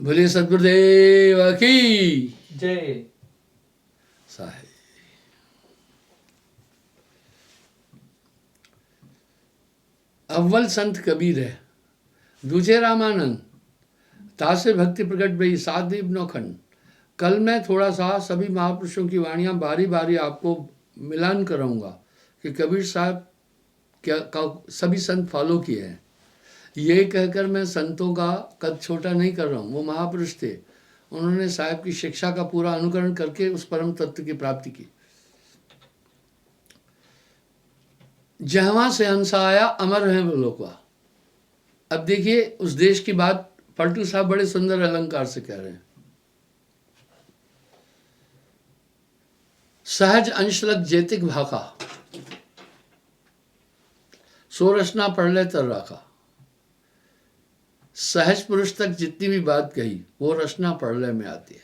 बोले सदगुरुदेव की जय। साहेब। अव्वल संत कबीर है, दूजे रामानंद, तासे भक्ति प्रकट भई, सात दीप नौखंड। कल मैं थोड़ा सा सभी महापुरुषों की वाणियां बारी बारी आपको मिलान कराऊंगा कि कबीर साहब क्या सभी संत फॉलो किए हैं। ये कहकर मैं संतों का कद छोटा नहीं कर रहा हूँ, वो महापुरुष थे, उन्होंने साहब की शिक्षा का पूरा अनुकरण करके उस परम तत्व की प्राप्ति की। जहां से हंसा आया अमर है वो लोकवा। अब देखिए उस देश की बात पलटू साहब बड़े सुंदर अलंकार से कह रहे हैं। सहज अंशलक जेतिक भाका, सो रचना पढ़ ले तर राखा। सहज पुरुष तक जितनी भी बात कही वो रचना पढ़ ले में आती है।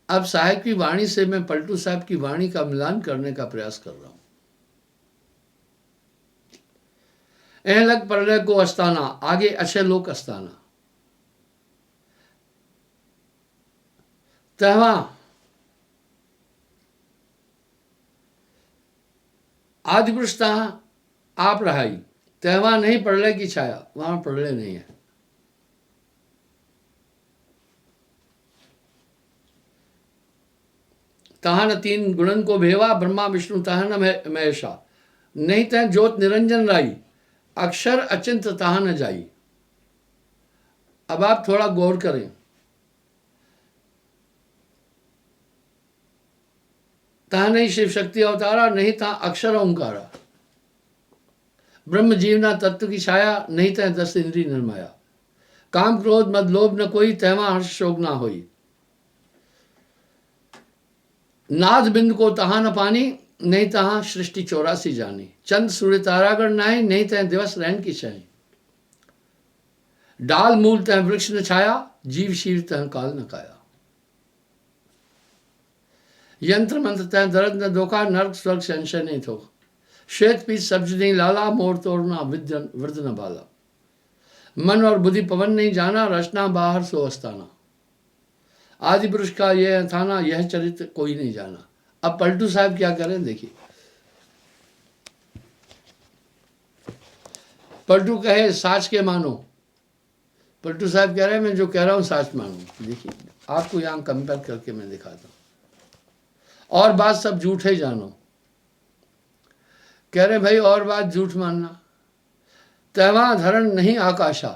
अब साहब की वाणी से मैं पलटू साहब की वाणी का मिलान करने का प्रयास कर रहा हूं। लग पढ़ को अस्ताना, आगे अच्छे लोग अस्ताना। तहवा आदि पुरुष तहां आप रहाई, तहवा नहीं पढ़ले की छाया, वहां पढ़ले नहीं है। तहां न तीन गुणन को भेवा, ब्रह्मा विष्णु तहां न महेशा। नहीं तह ज्योत निरंजन राई, अक्षर अचिंत तहां न जाई। अब आप थोड़ा गौर करें, तहां नहीं शिव शक्ति अवतारा, नहीं तहां अक्षर ओंकारा। ब्रह्म जीवना तत्व की छाया, नहीं तह 10 इंद्री निर्माया। काम क्रोध मद लोभ न कोई, तहवा हर्ष शोक ना होई। नाद बिंद को तहां न पानी, नहीं तहां सृष्टि 84 जानी। चंद सूर्य तारागण नाई, नहीं तह दिवस रहन की छाई। डाल मूल तह वृक्ष न छाया, जीव शीर तह काल न काया। यंत्र मंत्र तह दर्द न धोखा, नर्क स्वर्ग संशय नहीं थोक। श्वेत पीत सब्ज नहीं लाला, मोर तोड़ना वृद्ध न बाला। मन और बुद्धि पवन नहीं जाना, रचना बाहर सो अस्ताना। आदि पुरुष का यह थाना, यह चरित्र कोई नहीं जाना। अब पलटू साहब क्या करें देखिए। पलटू कहे साच के मानो, पलटू साहब कह रहे हैं मैं जो कह रहा हूं साच मानो। देखिए आपको यहां कंपेयर करके मैं दिखाता हूं। और बात सब झूठे जानो, कह रहे भाई और बात झूठ मानना। तहवा धरण नहीं आकाशा,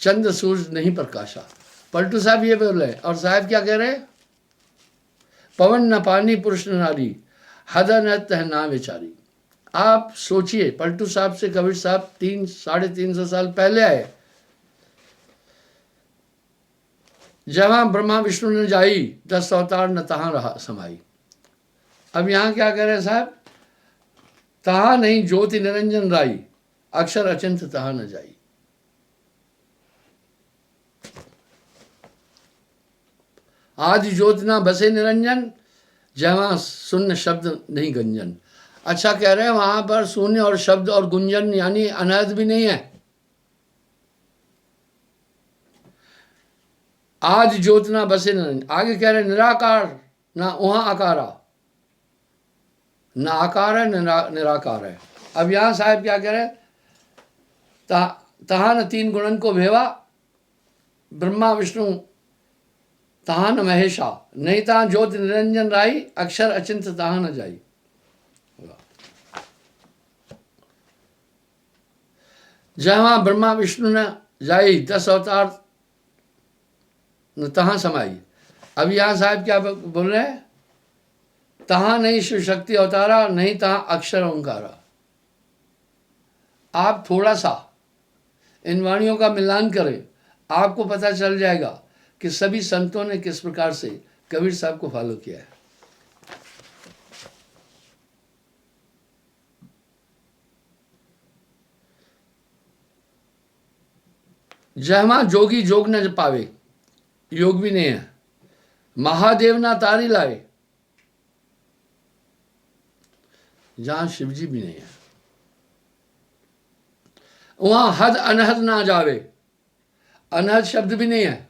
चंद्र सूरज नहीं प्रकाशा। पलटू साहब ये बोल रहे, और साहब क्या कह रहे, पवन न पानी पुरुष न नारी, हद न तह ना विचारी। आप सोचिए पलटू साहब से कबीर साहब 300-350 साल पहले आए। जहां ब्रह्मा विष्णु ने जाई, 10 अवतार न तहां रहा समाई। अब यहां क्या कह रहे साहब, तहां नहीं ज्योति निरंजन राई, अक्षर अचिंत तहां न जाई। आदि ज्योति ना बसे निरंजन, जहां शून्य शब्द नहीं गंजन। अच्छा कह रहे हैं वहां पर शून्य और शब्द और गुंजन यानी अनहद भी नहीं है। आज ज्योत ना बसे निरंजन, आगे कह रहे निराकार ना वहां आकारा, ना आकार है निराकार है। अब यहां साहब क्या कह रहे, तहां न तीन गुणन को भेवा, ब्रह्मा विष्णु तहां न महेशा। नहीं तहां ज्योत निरंजन राई, अक्षर अचिंत तहां न जाई। जहां ब्रह्मा विष्णु न जाई, 10 अवतार न तहां समाई। अब यहां साहब क्या बोल रहे हैं, तहां नहीं शिव शक्ति अवतारा, नहीं तहां अक्षर ओंकारा। आप थोड़ा सा इन वाणियों का मिलान करें, आपको पता चल जाएगा कि सभी संतों ने किस प्रकार से कबीर साहब को फॉलो किया है। जहमा जोगी जोग न पावे, योग भी नहीं है। महादेव ना तारी लाए, जहां शिवजी भी नहीं है। वहां हद अनहद ना जावे, अनहद शब्द भी नहीं है।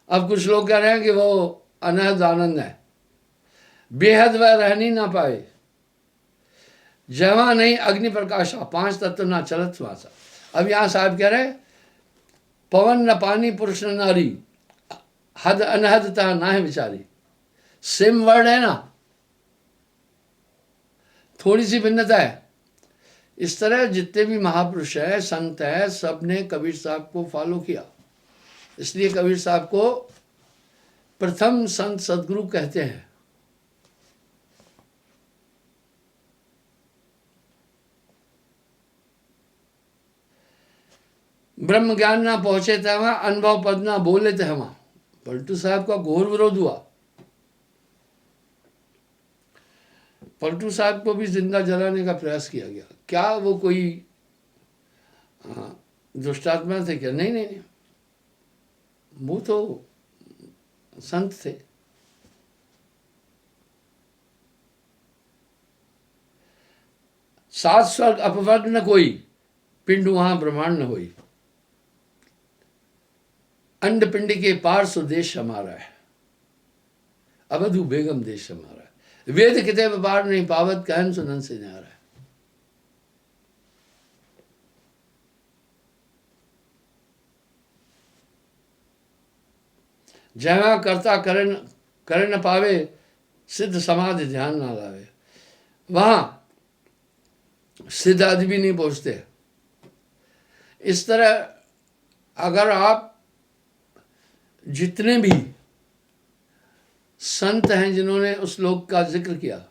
अब कुछ लोग कह रहे हैं कि वो अनहद आनंद है। बेहद वह रहनी ना पाए, जवा नहीं अग्नि प्रकाशा, पांच तत्व ना चलत वासा। अब यहां साहब कह रहे पवन न पानी पुरुष न नारी, हद अनहदता ना है विचारी। सेम वर्ड है ना, थोड़ी सी भिन्नता है। इस तरह जितने भी महापुरुष है, संत है, सब ने कबीर साहब को फॉलो किया। इसलिए कबीर साहब को प्रथम संत सदगुरु कहते हैं। ब्रह्म ज्ञान ना पहुंचे थे वहां, अनुभव पद ना बोले थे वहां। पलटू साहब का घोर विरोध हुआ। पलटू साहब को भी जिंदा जलाने का प्रयास किया गया। क्या वो कोई दुष्टात्मा थे क्या? नहीं नहीं नहीं, वो तो संत थे। सात स्वर्ग अपवर्ग न कोई, पिंड वहां ब्रह्मांड न होई। अंड पिंड के पार स्वदेश हमारा है, अवधु बेगम देश हमारा है। वेद किते पार नहीं पावत, कहन सुनन से न्यारा है। जयवा करता करे न पावे, सिद्ध समाधि ध्यान ना लावे। वहां सिद्ध आदि भी नहीं पहुंचते। इस तरह अगर आप जितने भी संत हैं जिन्होंने उस लोक का जिक्र किया,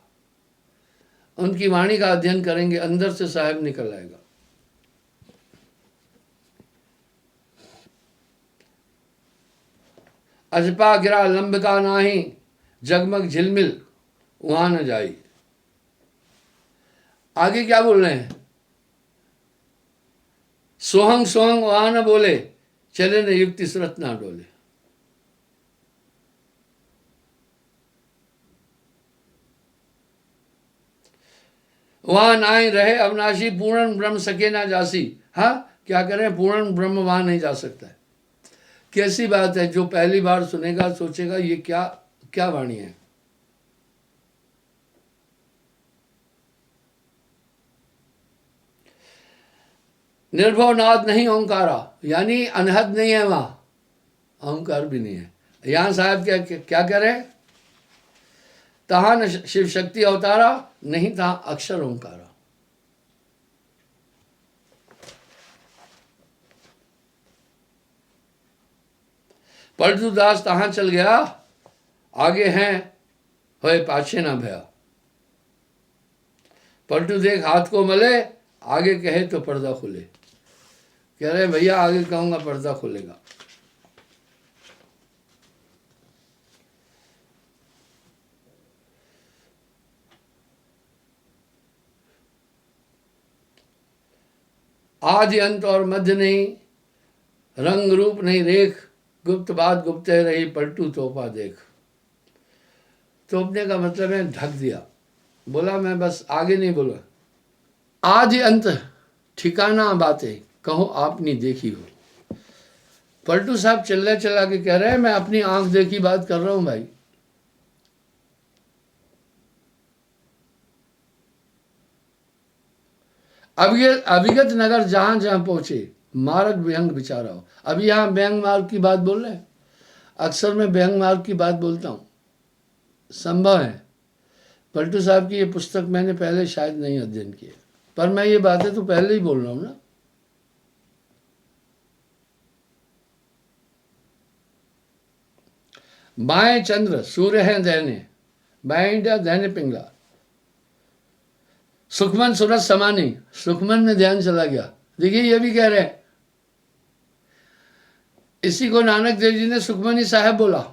उनकी वाणी का अध्ययन करेंगे, अंदर से साहेब निकल आएगा। अजपा गिरा लंबिका नाही, जगमग झिलमिल वहां न जाई। आगे क्या बोल रहे हैं? सोहंग सोहंग वहां न बोले, चले न युक्ति सुरत ना डोले। वहां नाई रहे अविनाशी, पूर्ण ब्रह्म सके ना जासी। हाँ, क्या करें, पूर्ण ब्रह्म वहां नहीं जा सकता है। कैसी बात है, जो पहली बार सुनेगा सोचेगा ये क्या क्या वाणी है। निर्भव नाद नहीं ओंकारा, यानी अनहद नहीं है वहां, अहंकार भी नहीं है। यहां साहब क्या कह रहे हैं? तहा न शिव शक्ति अवतारा, नहीं तहा अक्षर ओंकारा। पलटू दास तहां चल गया, आगे हैं होए पाछे ना भया। पलटू देख हाथ को मले, आगे कहे तो पर्दा खुले। कह रहे भैया आगे कहूंगा पर्दा खुलेगा। आदि अंत और मध्य नहीं, रंग रूप नहीं रेख, गुप्त बात गुप्त रही, पलटू तोहफा देख। तोपने का मतलब है ढक दिया। बोला मैं बस आगे नहीं बोला। आदि अंत ठिकाना बातें कहो आपने देखी हो। पलटू साहब चला के कह रहे हैं मैं अपनी आंख देखी बात कर रहा हूं भाई। अब ये अभिगत नगर जहां जहां पहुंचे, मार्ग व्यंग विचारा हो। अभी यहां व्यंग मार्ग की बात बोल रहे हैं। अक्सर मैं व्यंग मार्ग की बात बोलता हूं, संभव है। पलटू साहब की ये पुस्तक मैंने पहले शायद नहीं अध्ययन किया, पर मैं ये बातें तो पहले ही बोल रहा हूं ना। बाएं चंद्र सूर्य है दहने, बाएं इंडिया दहने पिंगला। सुखमन सूरज समानी, सुखमन में ध्यान चला गया। देखिए ये भी कह रहे हैं, इसी को नानक देव जी ने सुखमनी साहब बोला।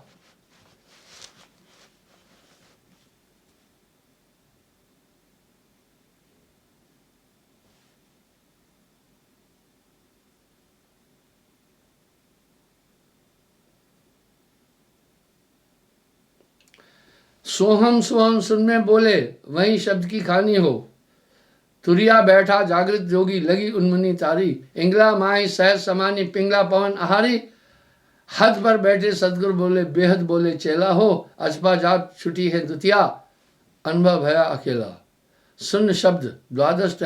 सोहम सोहम सुन में बोले, वही शब्द की खानी हो। तुरिया बैठा जागृत जोगी लगी उन्मुनी तारी, इंगला माई सहज समानी पिंगला पवन आहारी। हद पर बैठे सदगुरु बोले बेहद बोले चेला हो, अजपा जात छुटी है दुतिया अनुभव भया अकेला। सुन्न शब्द द्वादश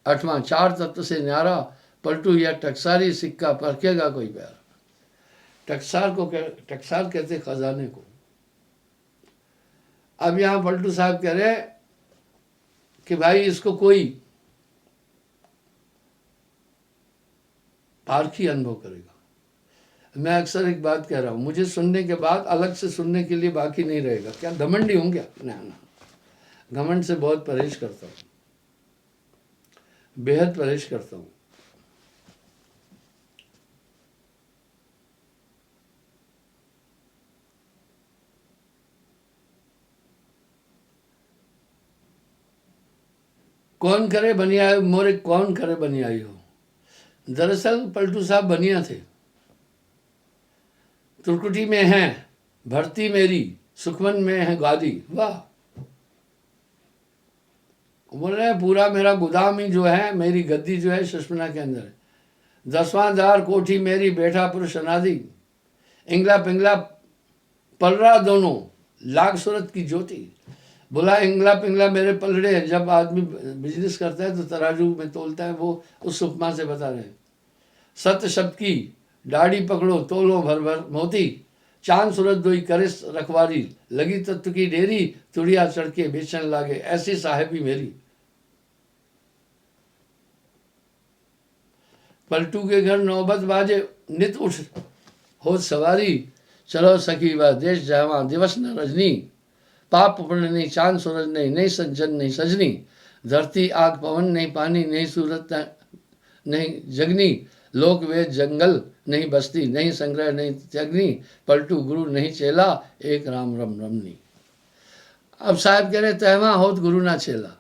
अठवां चार तत्व से न्यारा, पलटू या टकसारी सिक्का परखेगा कोई प्यारा। टकसार कहते खजाने को। अब यहां पलटू साहब कह रहे कि भाई इसको कोई पारखी अनुभव करेगा। मैं अक्सर एक बात कह रहा हूं, मुझे सुनने के बाद अलग से सुनने के लिए बाकी नहीं रहेगा। क्या घमंडी हूं क्या? ना, घमंड से बहुत परहेज करता हूं, बेहद परहेज करता हूं। कौन करे बनिया मोरे, कौन करे बनियाई हो। दरअसल पलटू साहब बनिया थे, तुर्कुटी में हैं भर्ती मेरी, सुखमन में है गादी। वाह, बोल रहे पूरा मेरा गोदाम ही जो है, मेरी गद्दी जो है सुषमना के अंदर है। 10वां द्वार कोठी मेरी, बैठा पुरुष अनादि, इंगला पिंगला पलरा दोनों, लाग सूरत की ज्योति। बोला इंगला पिंगला मेरे पलड़े हैं। जब आदमी बिजनेस करता है तो तराजू में तोलता है, वो उस उपमा से बता रहे हैं। सत्य शब्द की दाढ़ी पकड़ो, तोलो भर भर मोती, चांद सूरज दोई करे रखवारी, लगी तत्व की डेरी, तुड़िया चढ़के बेचन लागे, ऐसी साहेबी मेरी। पलटू के घर नौबत बाजे, नित उठ हो सवारी, चलो सखी वह देश जावा, दिवस न रजनी, पाप पुण्य नहीं, चांद सूरज नहीं, नहीं सज्जन नहीं सजनी, धरती आग पवन नहीं, पानी नहीं, सूरत नहीं जगनी, लोक वेद जंगल नहीं बस्ती, नहीं संग्रह नहीं त्यग्नि, पलटू गुरु नहीं चेला, एक राम रम रमनी। अब साहब कह रहे तहमा होत गुरु ना चेला,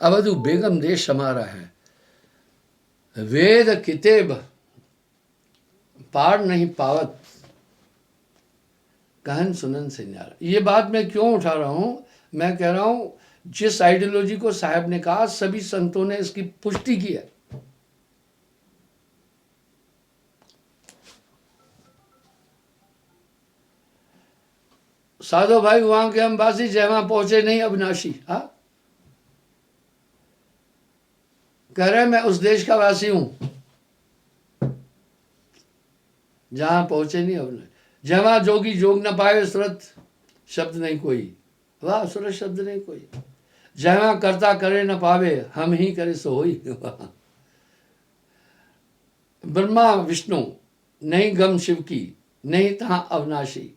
अवधु बेगम देश हमारा है, वेद कितेब पार नहीं पावत, कहन सुनन से न्यारा। ये बात मैं क्यों उठा रहा हूं? मैं कह रहा हूं जिस आइडियोलॉजी को साहब ने कहा, सभी संतों ने इसकी पुष्टि की है। साधो भाई वहां के हम बासी, जहां पहुंचे नहीं अविनाशी। हा, कह रहे मैं उस देश का वासी हूं जहां पहुंचे नहीं अविनाशी, जहां जोगी जोग न पाए, सुरत शब्द नहीं कोई। वाह, सुरत शब्द नहीं कोई। जहां करता करे न पावे, हम ही करे सो होई। ब्रह्मा विष्णु नहीं, गम शिव की नहीं, तहां अविनाशी।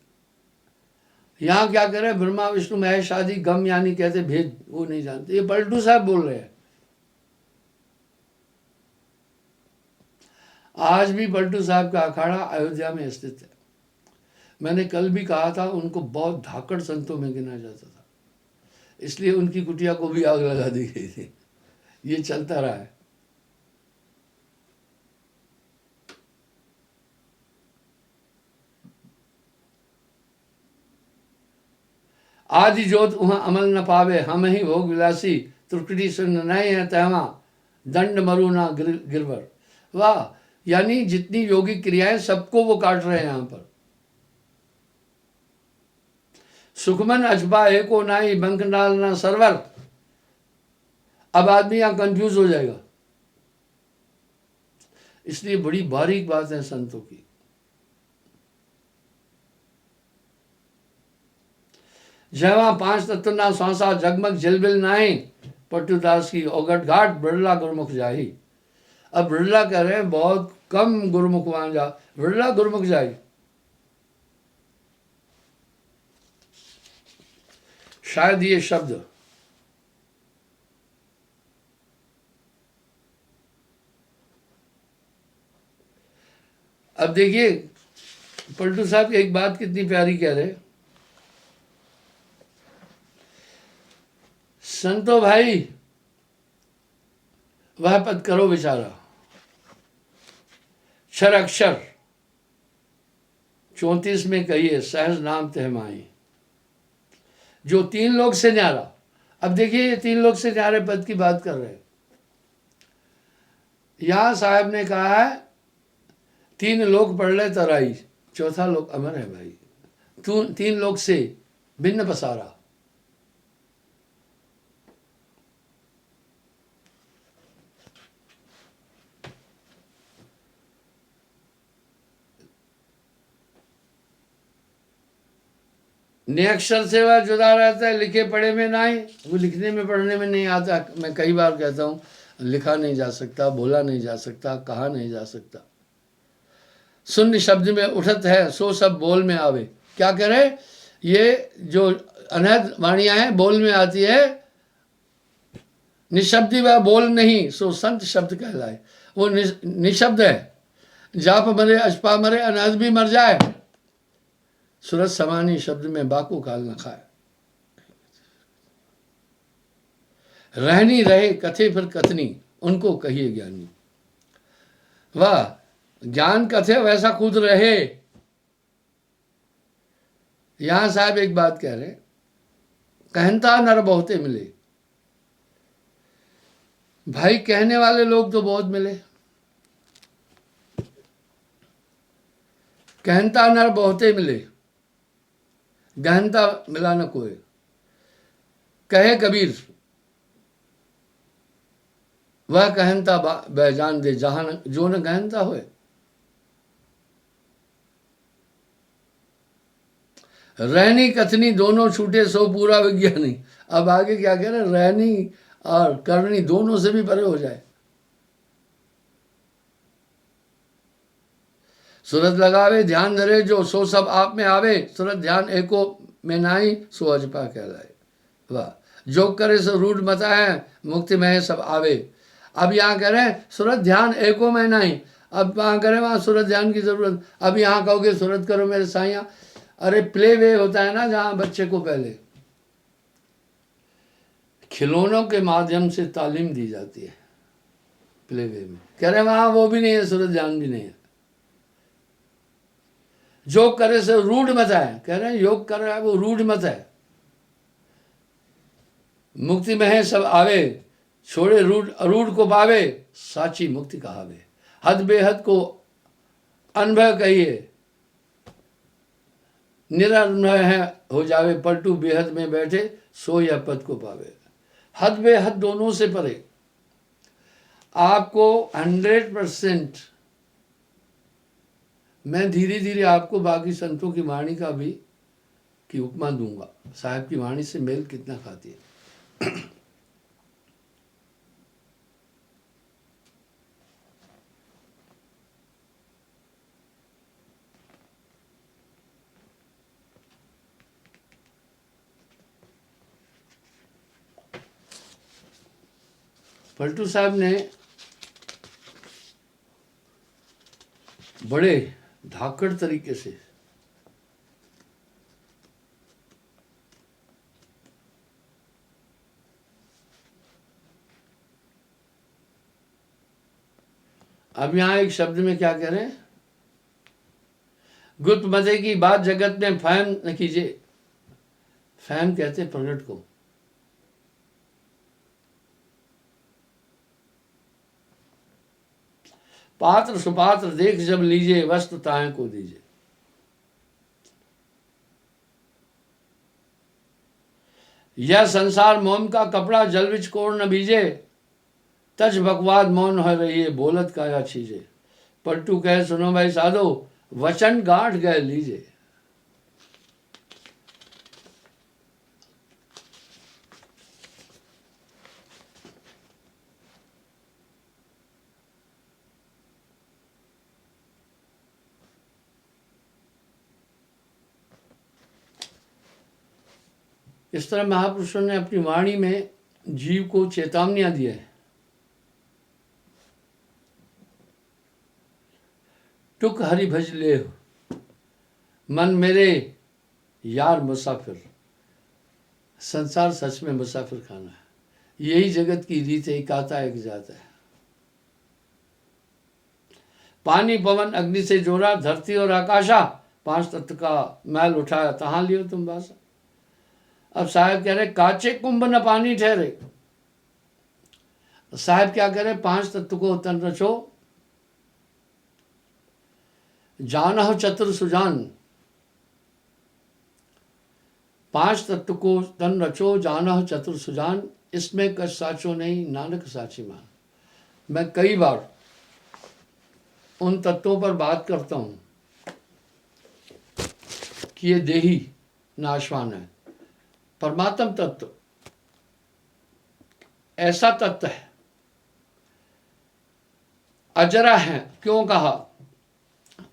यहां क्या करे, ब्रह्मा विष्णु महेश आदि, गम यानी कहते भेद, वो नहीं जानते। ये पलटू साहब बोल रहे हैं। आज भी पलटू साहब का अखाड़ा अयोध्या में स्थित है। मैंने कल भी कहा था, उनको बहुत धाकड़ संतों में गिना जाता था, इसलिए उनकी कुटिया को भी आग लगा दी गई थी। ये चलता रहा है। आदि जोत वहां अमल न पावे, हम ही भोग विलासी, त्रुकड़ी सुन नहीं है तहवा, दंड मरु ना गिरवर। वाह, यानी जितनी योगिक क्रियाएं सबको वो काट रहे हैं यहां पर। सुखमन अजबा एको नाई, बंक नाल ना सरवर। अब आदमी यहां कंफ्यूज हो जाएगा, इसलिए बड़ी बारीक बात है संतों की। जवा 5 तत्व ना सांसा, जगमग जलबिल नाई, पट्टूदास की औगट घाट, बिरला गुरमुख जाही। अब बिरला कह रहे हैं बहुत कम गुरमुख वहां जा, बिरला गुरमुख जाही। शायद ये शब्द अब देखिए पलटू साहब एक बात कितनी प्यारी कह रहे, संतो भाई वह पद करो विचारा, क्षर अक्षर 34 में कहिए सहज नाम तहमाई, जो 3 लोग से न्यारा। अब देखिए ये 3 लोग से न्यारे पद की बात कर रहे हैं। यहां साहब ने कहा है 3 लोग पढ़ ले तराई, चौथा लोग अमर है भाई। तू 3 लोग से भिन्न पसारा। निरक्षर से वह जुदा रहता है, लिखे पढ़े में नहीं। वो लिखने में पढ़ने में नहीं आता। मैं कई बार कहता हूँ लिखा नहीं जा सकता, बोला नहीं जा सकता, कहा नहीं जा सकता। शून्य शब्द में उठत है, सो सब बोल में आवे। क्या करे, ये जो अनहद वाणियां हैं बोल में आती है, निशब्दी वह बोल नहीं, सो संत शब्द कहलाए। वो निशब्द है। जाप मरे अजपा मरे, अनहद भी मर जाए, सूरज समानी शब्द में बाकू काल न खाए। रहनी रहे कथे फिर कथनी, उनको कहिए ज्ञानी। वाह, ज्ञान कथे वैसा खुद रहे। यहां साहब एक बात कह रहे, कहनता नर बहुते मिले। भाई कहने वाले लोग तो बहुत मिले, कहनता नर बहुते मिले, गहनता मिला न कोई। कहे कबीर वह कहनता बेजान दे, जहां जो न गहनता होए। रहनी कथनी दोनों छूटे, सो पूरा विज्ञानी। अब आगे क्या कह रहे, रहनी और करनी दोनों से भी परे हो जाए। सूरत लगावे ध्यान धरे जो, सो सब आप में आवे। सूरत ध्यान एको में नाही, सो अजपा कहलाए। वाह, जो करे सो रूढ़ मताए, मुक्ति में सब आवे। अब यहाँ कह रहे हैं सूरत ध्यान एको में नहीं। अब वहाँ करें वहाँ सूरत ध्यान की जरूरत। अब यहाँ कहोगे सूरत करो मेरे साइया, अरे प्ले वे होता है ना, जहाँ बच्चे को पहले खिलौनों के माध्यम से तालीम दी जाती है, प्ले वे में। कह रहे वहाँ वो भी नहीं है, सूरत ध्यान भी नहीं है। जो करे से रूढ़ मत है, कह रहे हैं योग कर रहा है वो रूढ़ मत है। मुक्ति में है सब आवे, छोड़े रूढ़ अरूढ़ को पावे, साची मुक्ति कहावे। हद बेहद को अनभय कहिए, निरन्वय है हो जावे। पलटू बेहद में बैठे, सो यह पद को पावे। हद बेहद दोनों से परे। आपको 100%, मैं धीरे धीरे आपको बाकी संतों की वाणी का भी की उपमा दूंगा, साहब की वाणी से मेल कितना खाती है। पलटू साहब ने बड़े धाकड़ तरीके से अब यहां एक शब्द में क्या कह रहे हैं, गुप्त मजे की बात जगत में फहम न कीजिए। फहम कहते प्रगट को। पात्र सुपात्र देख जब लीजिए, वस्त्र ताहे को दीजिए। यह संसार मोम का कपड़ा, जल विच कोर न भीजे। तज बकवाद मौन हो रही है, बोलत काया छीजे। पलटू कहे सुनो भाई साधो, वचन गांठ गए लीजिए। इस तरह महापुरुषों ने अपनी वाणी में जीव को चेतावनियां दी है। टुक हरि भज ले मन मेरे यार मुसाफिर। संसार सच में मुसाफिर खाना है। यही जगत की रीत है, एक आता है एक जाता है। पानी पवन अग्नि से जोड़ा, धरती और आकाशा। 5 तत्व का मैल उठाया, तहां लियो तुम बासा। अब साहब कह रहे काचे कुंभ न पानी ठहरे। साहब क्या कह रहे, 5 तत्व को तन रचो, जानह चतुर सुजान। 5 तत्व को तन रचो, जानह चतुर सुजान, इसमें कछ साचो नहीं, नानक साची मान। मैं कई बार उन तत्वों पर बात करता हूं कि ये देही नाशवान है। परमात्म तत्व ऐसा तत्व है, अजरा है। क्यों कहा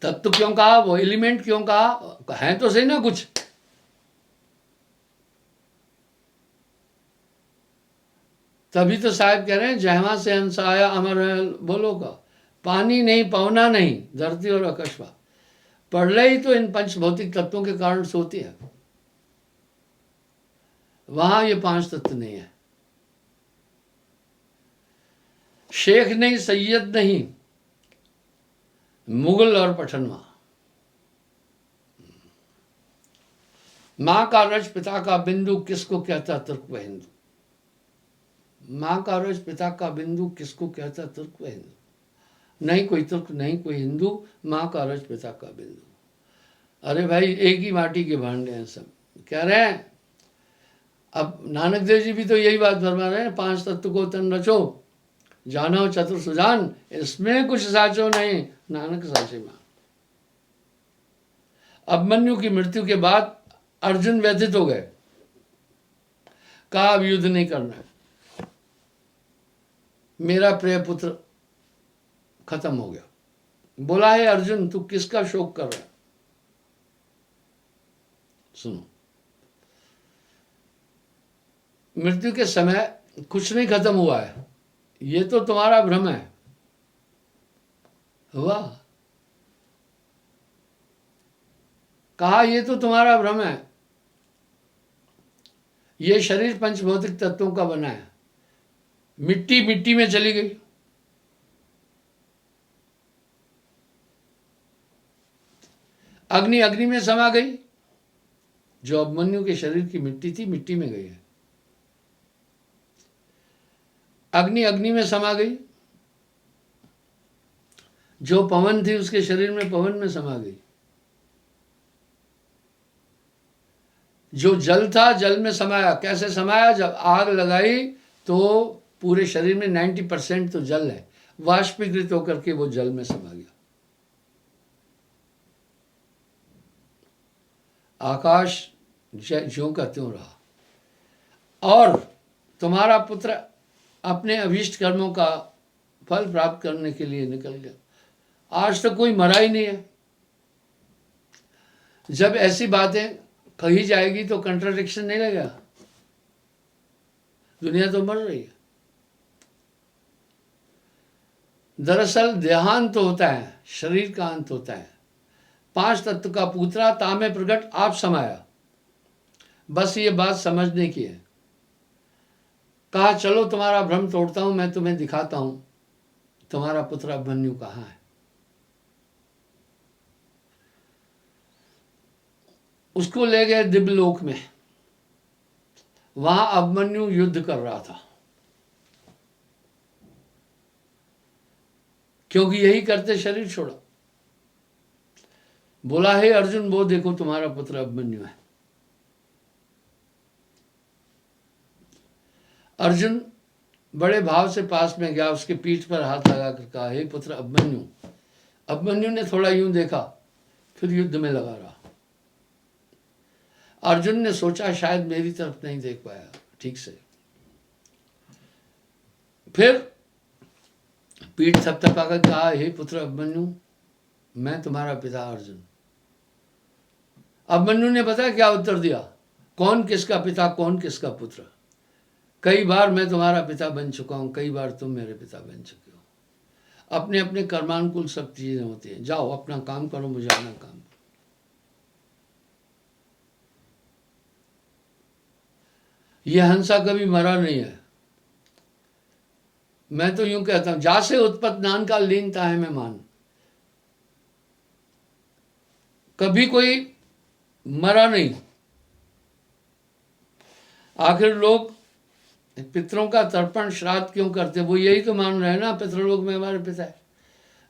तत्व, क्यों कहा वो एलिमेंट, क्यों कहा है तो सही ना कुछ। तभी तो साहब कह रहे हैं जहवा से हंस आया अमर है बोलो का, पानी नहीं पवना नहीं धरती और आकाशवा। प्रलय ही तो इन पंच भौतिक तत्वों के कारण से होती है, वहां ये 5 तत्व नहीं है। शेख नहीं, सैयद नहीं, मुगल और पठनवा। मां का रज पिता का बिंदु किसको कहता तुर्क व हिंदू। मां का रज पिता का बिंदु किसको कहता तुर्क व हिंदू। नहीं कोई तुर्क, नहीं कोई हिंदू, मां का रज पिता का बिंदु। अरे भाई एक ही माटी के भांडे हैं सब, कह रहे हैं। अब नानक देव जी भी तो यही बात फरमा रहे हैं, 5 तत्व को तन रचो, जानो चतुर सुजान, इसमें कुछ साचो नहीं, नानक साची मान। अभिमन्यु की मृत्यु के बाद अर्जुन व्यथित हो गए, कहा अब युद्ध नहीं करना है, मेरा प्रिय पुत्र खत्म हो गया। बोला है अर्जुन तू किसका शोक कर रहा है। सुनो, मृत्यु के समय कुछ नहीं खत्म हुआ है, ये तो तुम्हारा भ्रम है। हुआ, कहा ये तो तुम्हारा भ्रम है, ये शरीर पंच भौतिक तत्वों का बना है। मिट्टी मिट्टी में चली गई, अग्नि अग्नि में समा गई। जो अभिमन्यु के शरीर की मिट्टी थी, मिट्टी में गई है। अग्नि अग्नि में समा गई। जो पवन थी उसके शरीर में, पवन में समा गई। जो जल था, जल में समाया। कैसे समाया, जब आग लगाई तो पूरे शरीर में 90% तो जल है, वाष्पीकृत होकर के वो जल में समा गया। आकाश ज्यों का त्यों रहा। और तुम्हारा पुत्र अपने अभीष्ट कर्मों का फल प्राप्त करने के लिए निकल गया। आज तक कोई मरा ही नहीं है। जब ऐसी बातें कही जाएगी तो कंट्राडिक्शन नहीं लगेगा, दुनिया तो मर रही है। दरअसल देहांत होता है, शरीर का अंत होता है। 5 तत्व का पूतरा तामे प्रगट आप समाया, बस ये बात समझने की है। कहा चलो तुम्हारा भ्रम तोड़ता हूं, मैं तुम्हें दिखाता हूं तुम्हारा पुत्र अभिमन्यु कहां है। उसको ले गए दिव्यलोक में, वहां अभिमन्यु युद्ध कर रहा था, क्योंकि यही करते शरीर छोड़ा। बोला है अर्जुन वो देखो तुम्हारा पुत्र अभिमन्यु है। अर्जुन बड़े भाव से पास में गया, उसके पीठ पर हाथ लगाकर कहा हे पुत्र अभिमन्यु। अभिमन्यु ने थोड़ा यूं देखा, फिर युद्ध में लगा रहा। अर्जुन ने सोचा शायद मेरी तरफ नहीं देख पाया ठीक से, फिर पीठ थपथपाकर कहा हे पुत्र अभिमन्यु, मैं तुम्हारा पिता अर्जुन। अभिमन्यु ने पता क्या उत्तर दिया, कौन किसका पिता, कौन किसका पुत्र। कई बार मैं तुम्हारा पिता बन चुका हूं, कई बार तुम मेरे पिता बन चुके हो। अपने अपने कर्मानुकूल सब चीजें होती हैं। जाओ अपना काम करो, मुझे अपना काम करो। यह हंसा कभी मरा नहीं है। मैं तो यूं कहता हूं, जासे उत्पत्त नान का लीनता है मैं मान। कभी कोई मरा नहीं, आखिर लोग पितरों का तर्पण श्राद्ध क्यों करते? वो यही तो मान रहे हैं ना, पितृलोक में हमारे पिता है।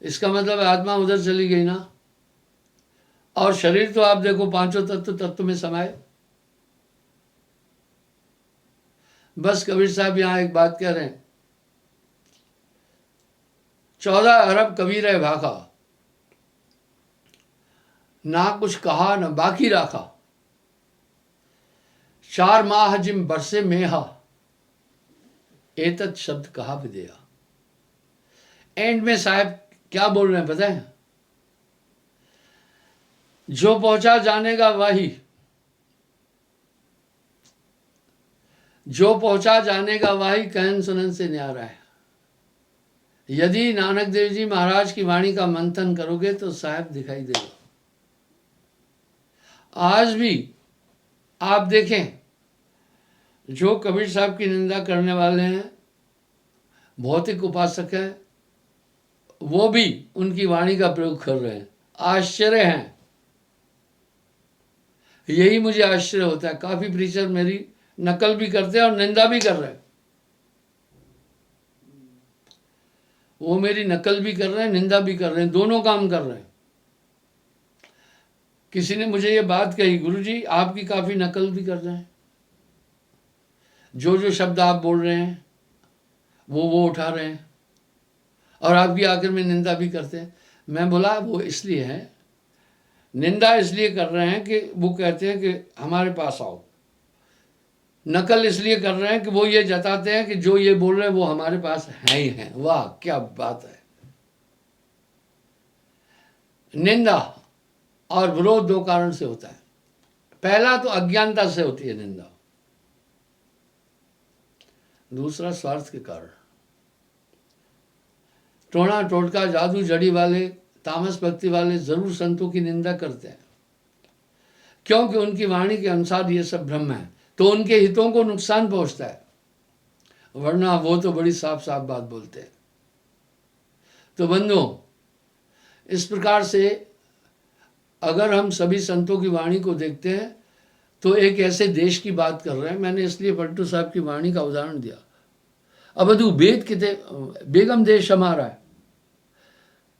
इसका मतलब आत्मा उधर चली गई ना। और शरीर तो आप देखो पांचों तत्व में समाये। बस कबीर साहब यहां एक बात कह रहे हैं, 14 अरब कबीर है भाखा, ना कुछ कहा न बाकी राखा, 4 माह जिम बरसे मेहा, एतत शब्द कहा विदेहा। एंड में साहब क्या बोल रहे हैं पता है? जो पहुंचा जानेगा वही, जो पहुंचा जानेगा वही कहन सुनन से न्यारा है। यदि नानक देव जी महाराज की वाणी का मंथन करोगे तो साहब दिखाई देगा। आज भी आप देखें, जो कबीर साहब की निंदा करने वाले हैं, भौतिक उपासक हैं, वो भी उनकी वाणी का प्रयोग कर रहे हैं। आश्चर्य है, यही मुझे आश्चर्य होता है। काफी प्रीचर मेरी नकल भी करते हैं और निंदा भी कर रहे हैं। वो मेरी नकल भी कर रहे हैं, निंदा भी कर रहे हैं, दोनों काम कर रहे हैं। किसी ने मुझे ये बात कही, गुरुजी आपकी काफी नकल भी कर रहे हैं, जो जो शब्द आप बोल रहे हैं वो उठा रहे हैं और आपकी आखिर में निंदा भी करते हैं। मैं बोला वो इसलिए है, निंदा इसलिए कर रहे हैं कि वो कहते हैं कि हमारे पास आओ। नकल इसलिए कर रहे हैं कि वो ये जताते हैं कि जो ये बोल रहे हैं वो हमारे पास है ही है। वाह क्या बात है। निंदा और विरोध 2 कारण से होता है। पहला तो अज्ञानता से होती है निंदा, दूसरा स्वार्थ के कारण। टोना टोटका जादू जड़ी वाले, तामस भक्ति वाले जरूर संतों की निंदा करते हैं, क्योंकि उनकी वाणी के अनुसार ये सब ब्रह्म है, तो उनके हितों को नुकसान पहुंचता है, वरना वो तो बड़ी साफ साफ बात बोलते हैं। तो बंधुओं, इस प्रकार से अगर हम सभी संतों की वाणी को देखते हैं तो एक ऐसे देश की बात कर रहे हैं। मैंने इसलिए पलटू साहब की वाणी का उदाहरण दिया। अबधु वेद किते बेगम देश हमारा है,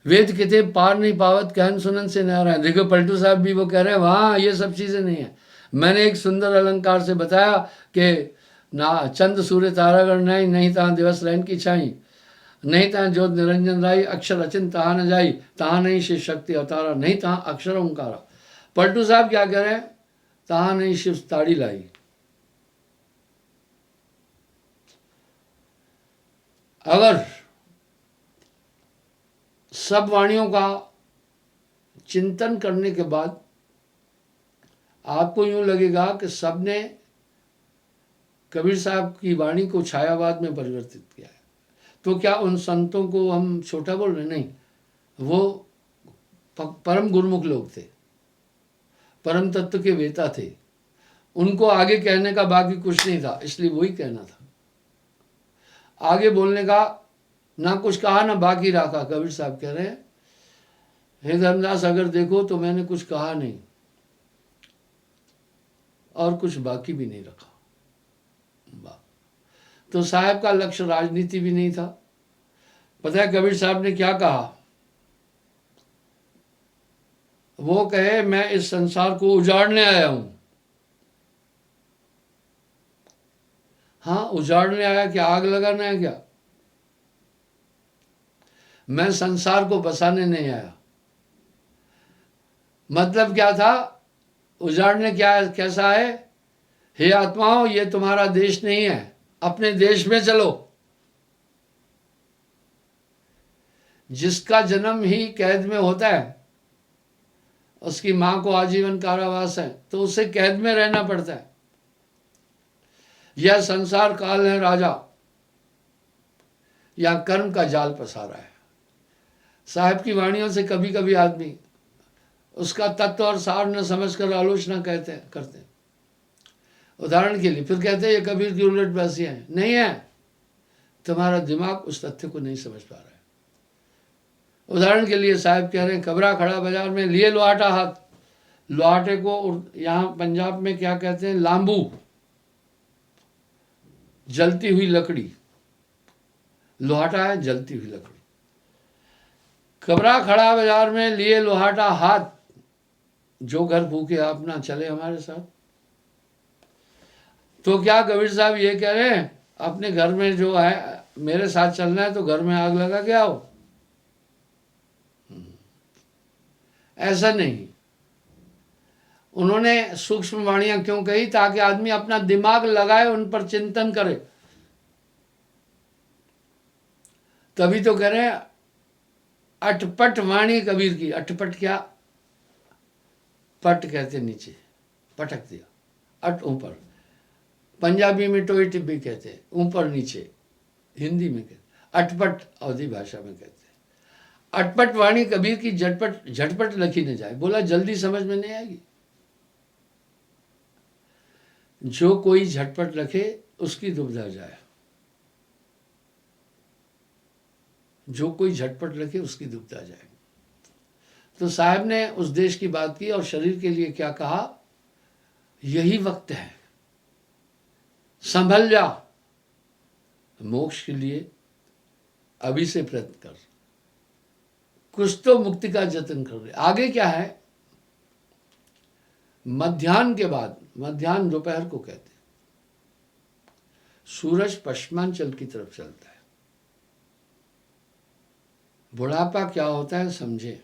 वेद किते पार नहीं पावत कहन सुनन से न्यारा है। देखो पलटू साहब भी वो कह रहे हैं वहाँ ये सब चीज़ें नहीं है। मैंने एक सुंदर अलंकार से बताया कि ना चंद सूर्य तारागण नहीं, नहीं तहाँ दिवस रैन की छाई, नहीं तहाँ ज्योत निरंजन राई, अक्षर अचिन तहाँ न जाई, तहाँ नहीं शिव शक्ति अवतारा, नहीं तहाँ अक्षर ओंकारा। पलटू साहब क्या कह रहे हैं? तहाँ नहीं शिव ताड़ी लाई। अगर सब वाणियों का चिंतन करने के बाद आपको यूं लगेगा कि सबने कबीर साहब की वाणी को छायावाद में परिवर्तित किया है, तो क्या उन संतों को हम छोटा बोल रहे? नहीं, वो परम गुरुमुख लोग थे, परम तत्व के वेता थे। उनको आगे कहने का बाकी कुछ नहीं था, इसलिए वही कहना था। आगे बोलने का ना कुछ कहा ना बाकी रखा। कबीर साहब कह रहे हैं, हे धर्मदास अगर देखो तो मैंने कुछ कहा नहीं और कुछ बाकी भी नहीं रखा। तो साहब का लक्ष्य राजनीति भी नहीं था। पता है कबीर साहब ने क्या कहा? वो कहे मैं इस संसार को उजाड़ने आया हूं। हाँ, उजाड़ने आया क्या? आग लगाना है क्या? मैं संसार को बसाने नहीं आया। मतलब क्या था? उजाड़ने क्या कैसा है? हे आत्माओं, ये तुम्हारा देश नहीं है, अपने देश में चलो। जिसका जन्म ही कैद में होता है, उसकी मां को आजीवन कारावास है, तो उसे कैद में रहना पड़ता है। यह संसार काल है राजा, या कर्म का जाल पसारा है। साहब की वाणियों से कभी कभी आदमी उसका तत्व और सार न समझकर आलोचना करते हैं। उदाहरण के लिए फिर कहते हैं ये कबीर की उलट बहसियां हैं। नहीं है, तुम्हारा दिमाग उस तथ्य को नहीं समझ पा रहा है। उदाहरण के लिए साहब कह रहे हैं, कबरा खड़ा बाजार में लिए लोहाटा हाथ। लोहाटे को यहाँ पंजाब में क्या कहते हैं? लांबू। जलती हुई लकड़ी, लोहाटा है जलती हुई लकड़ी। कबरा खड़ा बाजार में लिए लोहाटा हाथ, जो घर फूके अपना चले हमारे साथ। तो क्या कबीर साहब ये कह रहे हैं अपने घर में जो है मेरे साथ चलना है तो घर में आग लगा के आओ? ऐसा नहीं। उन्होंने सूक्ष्म वाणियां क्यों कही? ताकि आदमी अपना दिमाग लगाए, उन पर चिंतन करे। तभी तो कह रहे हैं अटपट वाणी कबीर की। अटपट क्या? पट कहते नीचे, पटक दिया, अट ऊपर। पंजाबी में टोई टिब्बी कहते हैं, ऊपर नीचे। हिंदी में कहते, अटपट अवधी भाषा में कहते हैं। अटपट वाणी कबीर की झटपट झटपट लिखी न जाए। बोला जल्दी समझ में नहीं आएगी। जो कोई झटपट लिखे उसकी दुविधा जाए। जो कोई झटपट लिखे उसकी दुविधा जाए। तो साहब ने उस देश की बात की और शरीर के लिए क्या कहा? यही वक्त है, संभल जा, मोक्ष के लिए अभी से प्रयत्न कर, कुछ तो मुक्ति का जतन कर रहे। आगे क्या है? मध्याह्न के बाद, मध्याह्न दोपहर को कहते हैं, सूरज पश्चिमांचल की तरफ चलता है। बुढ़ापा क्या होता है समझे।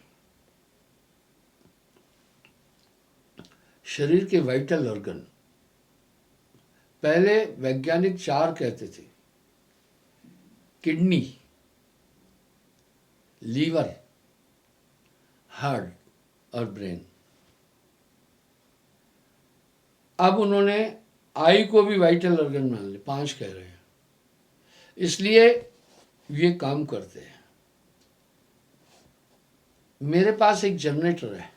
शरीर के वाइटल ऑर्गन, पहले वैज्ञानिक 4 कहते थे, किडनी, लीवर, हार्ट और ब्रेन। अब उन्होंने आई को भी वाइटल ऑर्गन मान ले, 5 कह रहे हैं। इसलिए ये काम करते हैं। मेरे पास एक जनरेटर है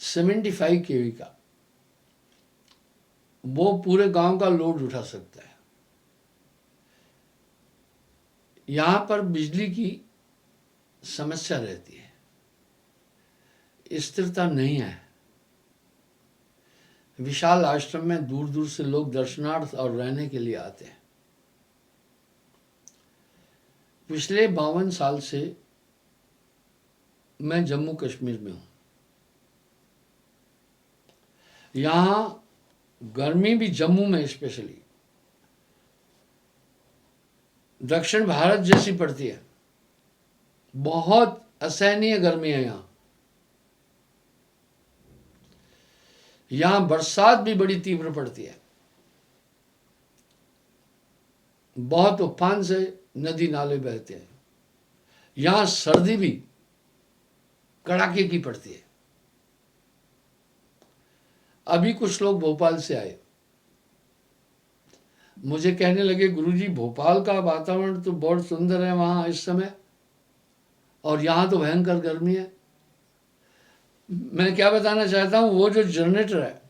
75 kV का, वो पूरे गांव का लोड उठा सकता है। यहां पर बिजली की समस्या रहती है, स्थिरता नहीं है। विशाल आश्रम में दूर दूर से लोग दर्शनार्थ और रहने के लिए आते हैं। पिछले 52 साल से मैं जम्मू कश्मीर में हूं। यहां गर्मी भी जम्मू में स्पेशली दक्षिण भारत जैसी पड़ती है। बहुत असहनीय गर्मी है यहां। यहां बरसात भी बड़ी तीव्र पड़ती है। बहुत उफान से नदी नाले बहते हैं। यहां सर्दी भी कड़ाके की पड़ती है। अभी कुछ लोग भोपाल से आए, मुझे कहने लगे गुरुजी भोपाल का वातावरण तो बहुत सुंदर है वहां इस समय, और यहां तो भयंकर गर्मी है। मैं क्या बताना चाहता हूं, वो जो जनरेटर है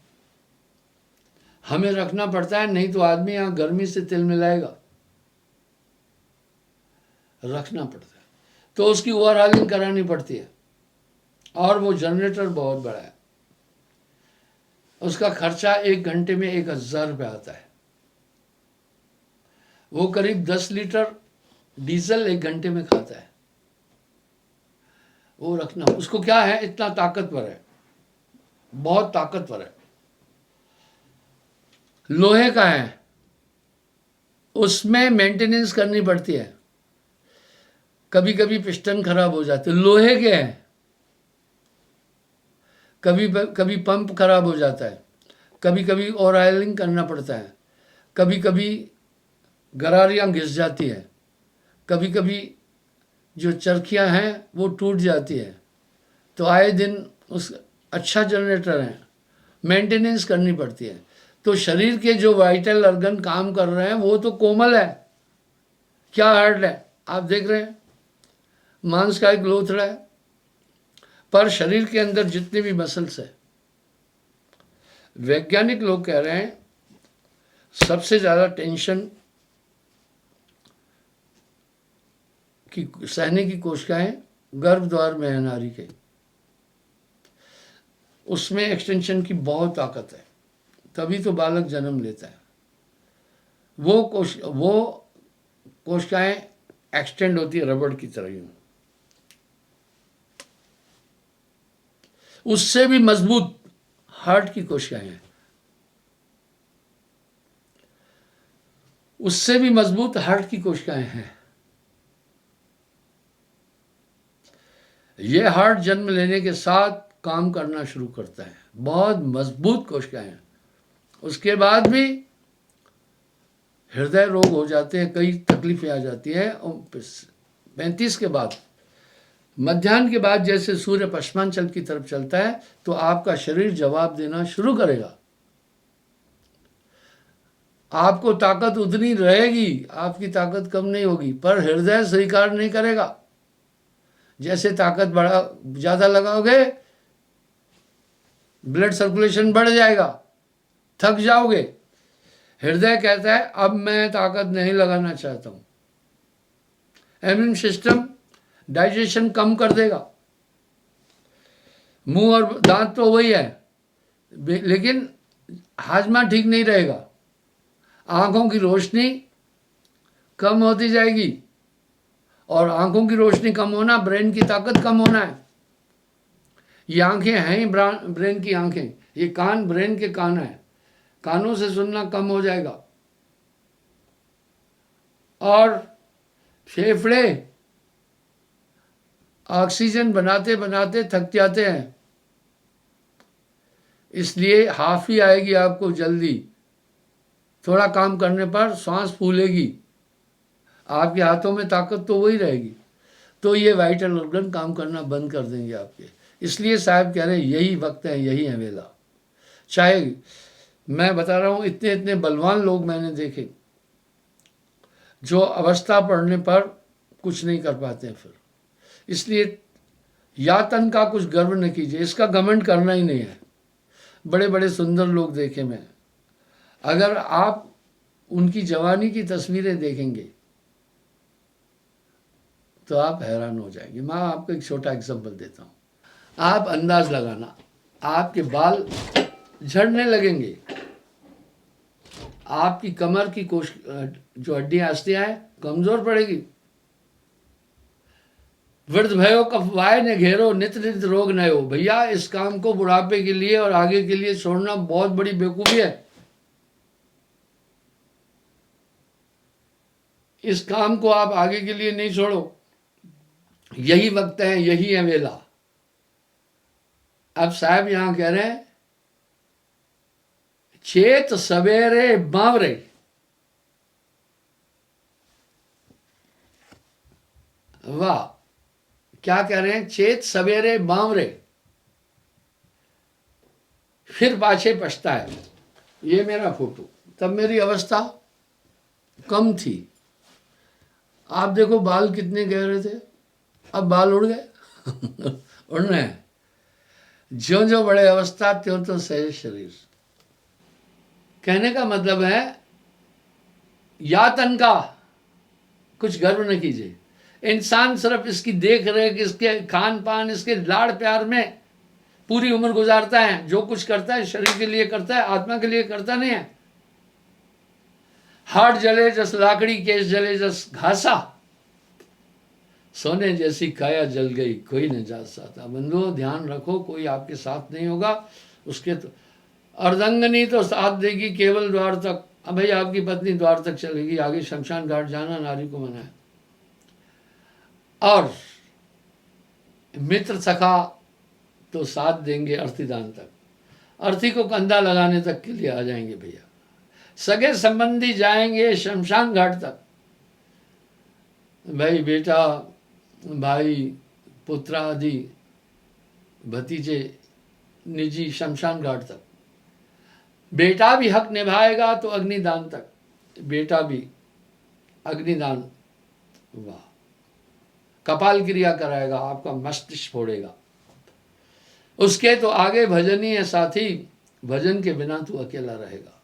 हमें रखना पड़ता है, नहीं तो आदमी यहां गर्मी से तिल मिलाएगा। रखना पड़ता है तो उसकी ओवरहालिंग करानी पड़ती है, और वो जनरेटर बहुत बड़ा है। उसका खर्चा 1 घंटे में 1000 रुपये आता है। वो करीब 10 लीटर डीजल 1 घंटे में खाता है। वो रखना, उसको क्या है, इतना ताकतवर है, बहुत ताकतवर है। लोहे का है, उसमें मेंटेनेंस करनी पड़ती है। कभी कभी पिस्टन खराब हो जाते, लोहे के हैं। कभी कभी पंप खराब हो जाता है, कभी कभी ऑयलिंग करना पड़ता है, कभी कभी गरारियां घिस जाती है, कभी कभी जो चरखियां हैं वो टूट जाती है। तो आए दिन उस अच्छा जनरेटर है, मेंटेनेंस करनी पड़ती है। तो शरीर के जो वाइटल ऑर्गन काम कर रहे हैं वो तो कोमल है, क्या हार्ड है। आप देख रहे हैं मांस का एक लोथड़ा है, पर शरीर के अंदर जितने भी मसल्स है, वैज्ञानिक लोग कह रहे हैं सबसे ज़्यादा टेंशन की सहने की कोशिकाएं गर्भ द्वार में है नारी के, उसमें एक्सटेंशन की बहुत ताकत है, तभी तो बालक जन्म लेता है। वो कोशिकाएं एक्सटेंड होती है रबड़ की तरह यूं, उससे भी मजबूत हार्ट की कोशिकाएं हैं, उससे भी मजबूत हार्ट की कोशिकाएं हैं। ये हार्ट जन्म लेने के साथ काम करना शुरू करता है, बहुत मजबूत कोशिकाएं हैं। उसके बाद भी हृदय रोग हो जाते हैं, कई तकलीफें आ जाती हैं। 35 के बाद, मध्याह्न के बाद जैसे सूर्य पश्चिमांचल की तरफ चलता है तो आपका शरीर जवाब देना शुरू करेगा। आपको ताकत उतनी रहेगी, आपकी ताकत कम नहीं होगी, पर हृदय स्वीकार नहीं करेगा। जैसे ताकत बढ़ा ज्यादा लगाओगे, ब्लड सर्कुलेशन बढ़ जाएगा, थक जाओगे। हृदय कहता है अब मैं ताकत नहीं लगाना चाहता हूं। इम्यून सिस्टम डाइजेशन कम कर देगा। मुंह और दांत तो वही है, लेकिन हाजमा ठीक नहीं रहेगा। आंखों की रोशनी कम होती जाएगी, और आंखों की रोशनी कम होना ब्रेन की ताकत कम होना है। ये आंखें हैं ब्रेन की आंखें, ये कान ब्रेन के कान है, कानों से सुनना कम हो जाएगा। और फेफड़े ऑक्सीजन बनाते बनाते थक जाते हैं, इसलिए हाफी आएगी आपको जल्दी। थोड़ा काम करने पर सांस फूलेगी, आपके हाथों में ताकत तो वही रहेगी, तो ये वाइटल ऑर्गन काम करना बंद कर देंगे आपके। इसलिए साहब कह रहे हैं यही वक्त है, यही है वेला। चाहे मैं बता रहा हूँ, इतने इतने बलवान लोग मैंने देखे जो अवस्था पड़ने पर कुछ नहीं कर पाते हैं फिर। इसलिए यातन का कुछ गर्व न कीजिए, इसका घमंड करना ही नहीं है। बड़े बड़े सुंदर लोग देखे मैं, अगर आप उनकी जवानी की तस्वीरें देखेंगे तो आप हैरान हो जाएंगे। मैं आपको एक छोटा एग्जांपल देता हूँ। आप अंदाज लगाना, आपके बाल झड़ने लगेंगे, आपकी कमर की जो हड्डियां अस्थियां हैं कमजोर पड़ेगी। वृद्ध भयो कफवाय ने घेरो, नित नित रोग न हो। भैया इस काम को बुढ़ापे के लिए और आगे के लिए छोड़ना बहुत बड़ी बेवकूफी है। इस काम को आप आगे के लिए नहीं छोड़ो, यही वक्त है, यही है वेला। अब साहब यहां कह रहे हैं चेत सवेरे बावरे। वाह, क्या कह रहे हैं? चेत सवेरे बावरे, फिर पाछे पछता है। ये मेरा फोटो, तब मेरी अवस्था कम थी। आप देखो बाल कितने गहरे थे, अब बाल उड़ गए उड़ रहे हैं। ज्यो ज्यो बड़े अवस्था त्यों तो सहे शरीर। कहने का मतलब है यातन का कुछ गर्व न कीजिए। इंसान सिर्फ इसकी देख रेख, इसके खान पान, इसके लाड़ प्यार में पूरी उम्र गुजारता है। जो कुछ करता है शरीर के लिए करता है, आत्मा के लिए करता नहीं है। हाथ जले जस लाकड़ी, केस जले जस घासा, सोने जैसी काया जल गई, कोई न जा सकता। बंधुओं ध्यान रखो, कोई आपके साथ नहीं होगा। उसके तो अर्धंगनी तो साथ देगी केवल द्वार तक। अब भाई आपकी पत्नी द्वार तक चलेगी, आगे शमशान घाट जाना नारी को मना है। और मित्र सखा तो साथ देंगे अर्थीदान तक, अर्थी को कंधा लगाने तक के लिए आ जाएंगे भैया। सगे संबंधी जाएंगे शमशान घाट तक, भाई बेटा, भाई, पुत्र आदि भतीजे, निजी शमशान घाट तक। बेटा भी हक निभाएगा तो अग्निदान तक, बेटा भी अग्निदान, वाह, कपाल क्रिया कराएगा, आपका मस्तिष्क फोड़ेगा। उसके तो आगे भजन ही है साथी, भजन के बिना तू अकेला रहेगा।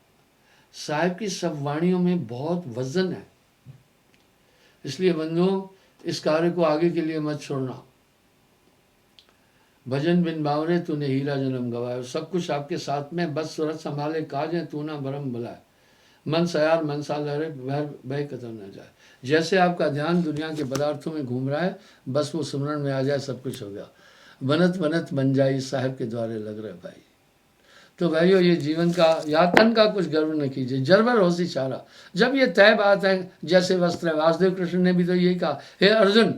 साहिब की सब वाणियों में बहुत वजन है। इसलिए बंधुओं इस कार्य को आगे के लिए मत छोड़ना। भजन बिन बावरे तूने हीरा जन्म गवाया। सब कुछ आपके साथ में, बस सूरत संभाले काज है तू ना भरम भला है। मन सयार मन सा लहरे भय कदम न जाए। जैसे आपका ध्यान दुनिया के पदार्थों में घूम रहा है, बस वो स्मरण में आ जाए, सब कुछ हो गया। बनत बनत बन जाए साहब के द्वारे लग रहे भाई। तो भाइयों, ये जीवन का या तन का कुछ गर्व न कीजिए, जरबर हो सी चारा। जब ये तय बात है, जैसे वस्त्र है, वासुदेव कृष्ण ने भी तो यही कहा, हे अर्जुन,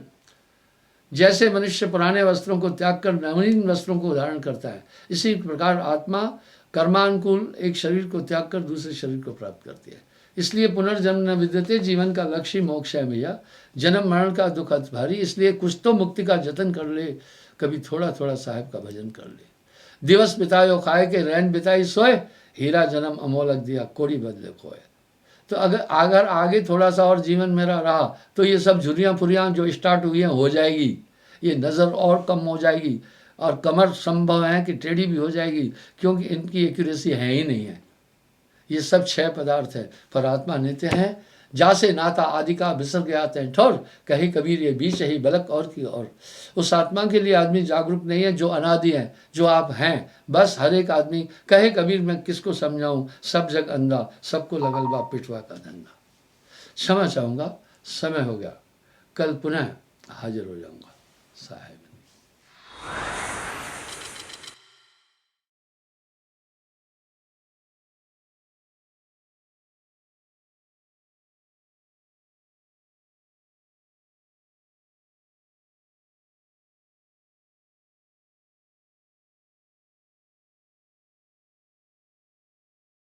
जैसे मनुष्य पुराने वस्त्रों को त्याग कर नवीन वस्त्रों को धारण करता है, इसी प्रकार आत्मा कर्मानुकूल एक शरीर को त्याग कर दूसरे शरीर को प्राप्त करती है। इसलिए पुनर्जन्म न विद्यते, जीवन का लक्ष्य ही मोक्ष है भैया। जन्म मरण का दुख भारी, इसलिए कुछ तो मुक्ति का जतन कर ले, कभी थोड़ा थोड़ा साहब का भजन कर ले। दिवस बितायो खाए के रैन बिताई सोए, हीरा जन्म अमोलक दिया कोड़ी बदले खोए। तो अगर आगे थोड़ा सा और जीवन मेरा रहा तो ये सब झुर्रियाँ फुरियाँ जो स्टार्ट हुई हैं हो जाएगी, ये नज़र और कम हो जाएगी, और कमर संभव है कि टेढ़ी भी हो जाएगी, क्योंकि इनकी एक्यूरेसी है ही नहीं है। ये सब क्षय पदार्थ है, पर आत्मा नित्य है। जासे नाता आदि का बिसर गया तय ठोर, कहे कबीर ये बीच ही बलक और की और। उस आत्मा के लिए आदमी जागरूक नहीं है जो अनादि है, जो आप हैं। बस हर एक आदमी कहे कबीर मैं किसको समझाऊं, सब जग अंधा, सबको लगल बा पिटवा का धंधा। क्षमा चाहूँगा, समय हो गया, कल पुनः हाजिर हो जाऊँगा साहब।